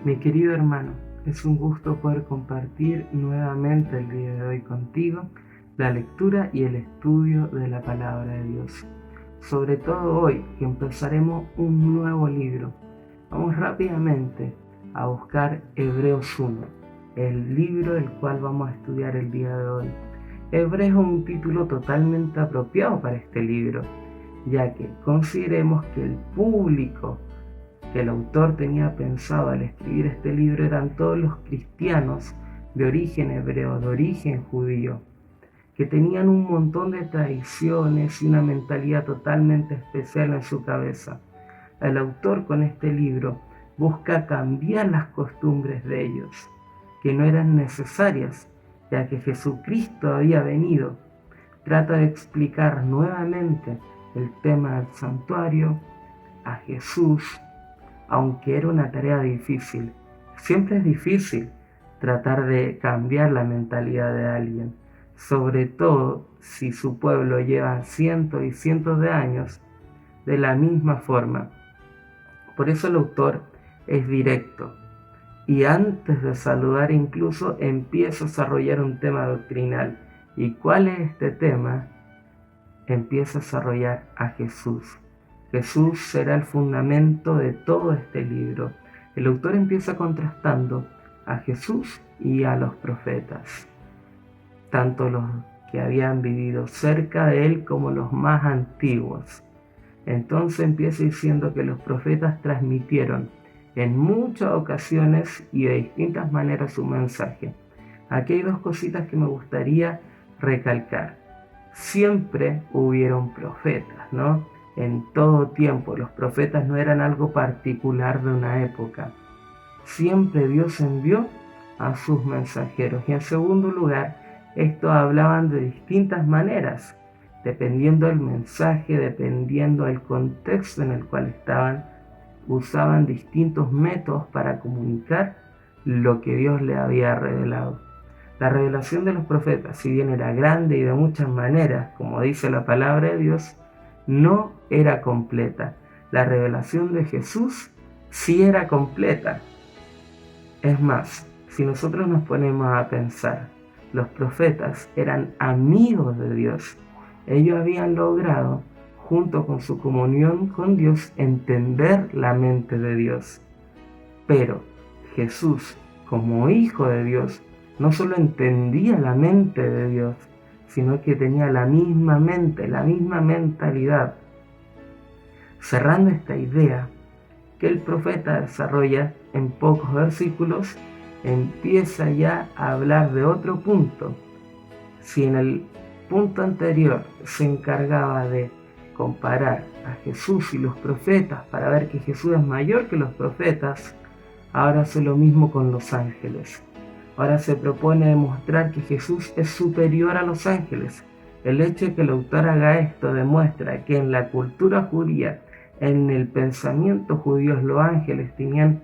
Mi querido hermano, es un gusto poder compartir nuevamente el día de hoy contigo la lectura y el estudio de la palabra de Dios. Sobre todo hoy que empezaremos un nuevo libro. Vamos rápidamente a buscar Hebreos 1, el libro del cual vamos a estudiar el día de hoy. Hebreos es un título totalmente apropiado para este libro, ya que consideremos que el público que el autor tenía pensado al escribir este libro eran todos los cristianos de origen hebreo, de origen judío, que tenían un montón de tradiciones y una mentalidad totalmente especial en su cabeza. El autor con este libro busca cambiar las costumbres de ellos, que no eran necesarias, ya que Jesucristo había venido. Trata de explicar nuevamente el tema del santuario, a Jesús, aunque era una tarea difícil. Siempre es difícil tratar de cambiar la mentalidad de alguien, sobre todo si su pueblo lleva cientos y cientos de años de la misma forma. Por eso el autor es directo y antes de saludar incluso empieza a desarrollar un tema doctrinal. ¿Y cuál es este tema? Empieza a desarrollar a Jesús. Jesús será el fundamento de todo este libro. El autor empieza contrastando a Jesús y a los profetas, tanto los que habían vivido cerca de él como los más antiguos. Entonces empieza diciendo que los profetas transmitieron en muchas ocasiones y de distintas maneras su mensaje. Aquí hay dos cositas que me gustaría recalcar. Siempre hubieron profetas, ¿no? En todo tiempo, los profetas no eran algo particular de una época. Siempre Dios envió a sus mensajeros. Y en segundo lugar, estos hablaban de distintas maneras, dependiendo del mensaje, dependiendo del contexto en el cual estaban, usaban distintos métodos para comunicar lo que Dios les había revelado. La revelación de los profetas, si bien era grande y de muchas maneras, como dice la palabra de Dios, no era completa. La revelación de Jesús sí era completa. Es más, si nosotros nos ponemos a pensar, los profetas eran amigos de Dios. Ellos habían logrado, junto con su comunión con Dios, entender la mente de Dios. Pero Jesús, como hijo de Dios, no solo entendía la mente de Dios, sino que tenía la misma mente, la misma mentalidad. Cerrando esta idea que el profeta desarrolla en pocos versículos, empieza ya a hablar de otro punto. Si en el punto anterior se encargaba de comparar a Jesús y los profetas para ver que Jesús es mayor que los profetas, ahora hace lo mismo con los ángeles. Ahora se propone demostrar que Jesús es superior a los ángeles. El hecho de que el autor haga esto demuestra que en la cultura judía, en el pensamiento judío, los ángeles tenían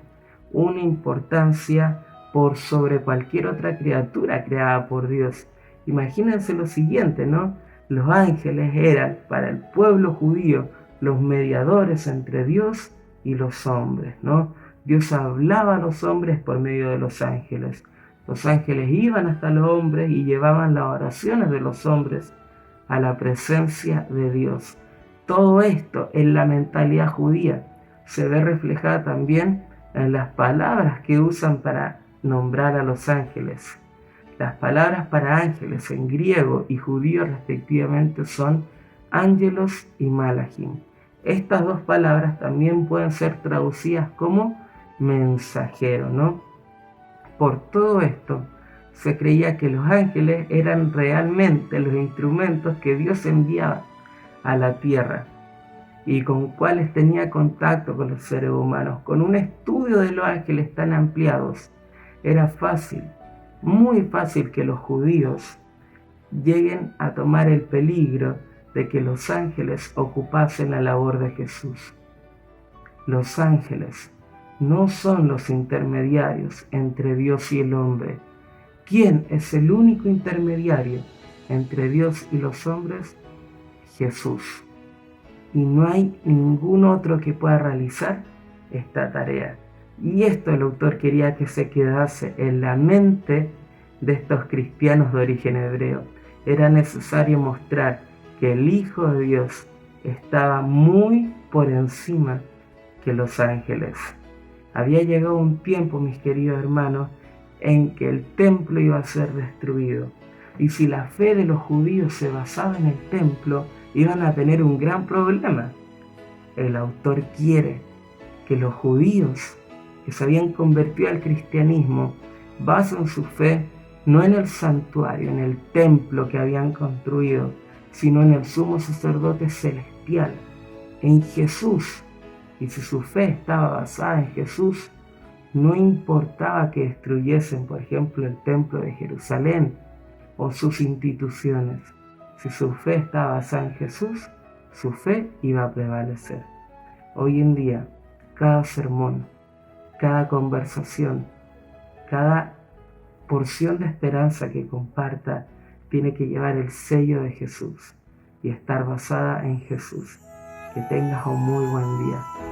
una importancia por sobre cualquier otra criatura creada por Dios. Imagínense lo siguiente, ¿no? Los ángeles eran para el pueblo judío los mediadores entre Dios y los hombres, ¿no? Dios hablaba a los hombres por medio de los ángeles. Los ángeles iban hasta los hombres y llevaban las oraciones de los hombres a la presencia de Dios. Todo esto en la mentalidad judía se ve reflejada también en las palabras que usan para nombrar a los ángeles. Las palabras para ángeles en griego y judío respectivamente son ángelos y malachim. Estas dos palabras también pueden ser traducidas como mensajero, ¿no? Por todo esto, se creía que los ángeles eran realmente los instrumentos que Dios enviaba a la tierra y con cuales tenía contacto con los seres humanos. Con un estudio de los ángeles tan ampliados, era fácil, muy fácil que los judíos lleguen a tomar el peligro de que los ángeles ocupasen la labor de Jesús. Los ángeles no son los intermediarios entre Dios y el hombre. ¿Quién es el único intermediario entre Dios y los hombres? Jesús. Y no hay ningún otro que pueda realizar esta tarea. Y esto el autor quería que se quedase en la mente de estos cristianos de origen hebreo. Era necesario mostrar que el Hijo de Dios estaba muy por encima que los ángeles. Había llegado un tiempo, mis queridos hermanos, en que el templo iba a ser destruido. Y si la fe de los judíos se basaba en el templo, iban a tener un gran problema. El autor quiere que los judíos que se habían convertido al cristianismo basen su fe no en el santuario, en el templo que habían construido, sino en el sumo sacerdote celestial, en Jesús. Y si su fe estaba basada en Jesús, no importaba que destruyesen, por ejemplo, el templo de Jerusalén o sus instituciones. Si su fe estaba basada en Jesús, su fe iba a prevalecer. Hoy en día, cada sermón, cada conversación, cada porción de esperanza que comparta tiene que llevar el sello de Jesús y estar basada en Jesús. Que tengas un muy buen día.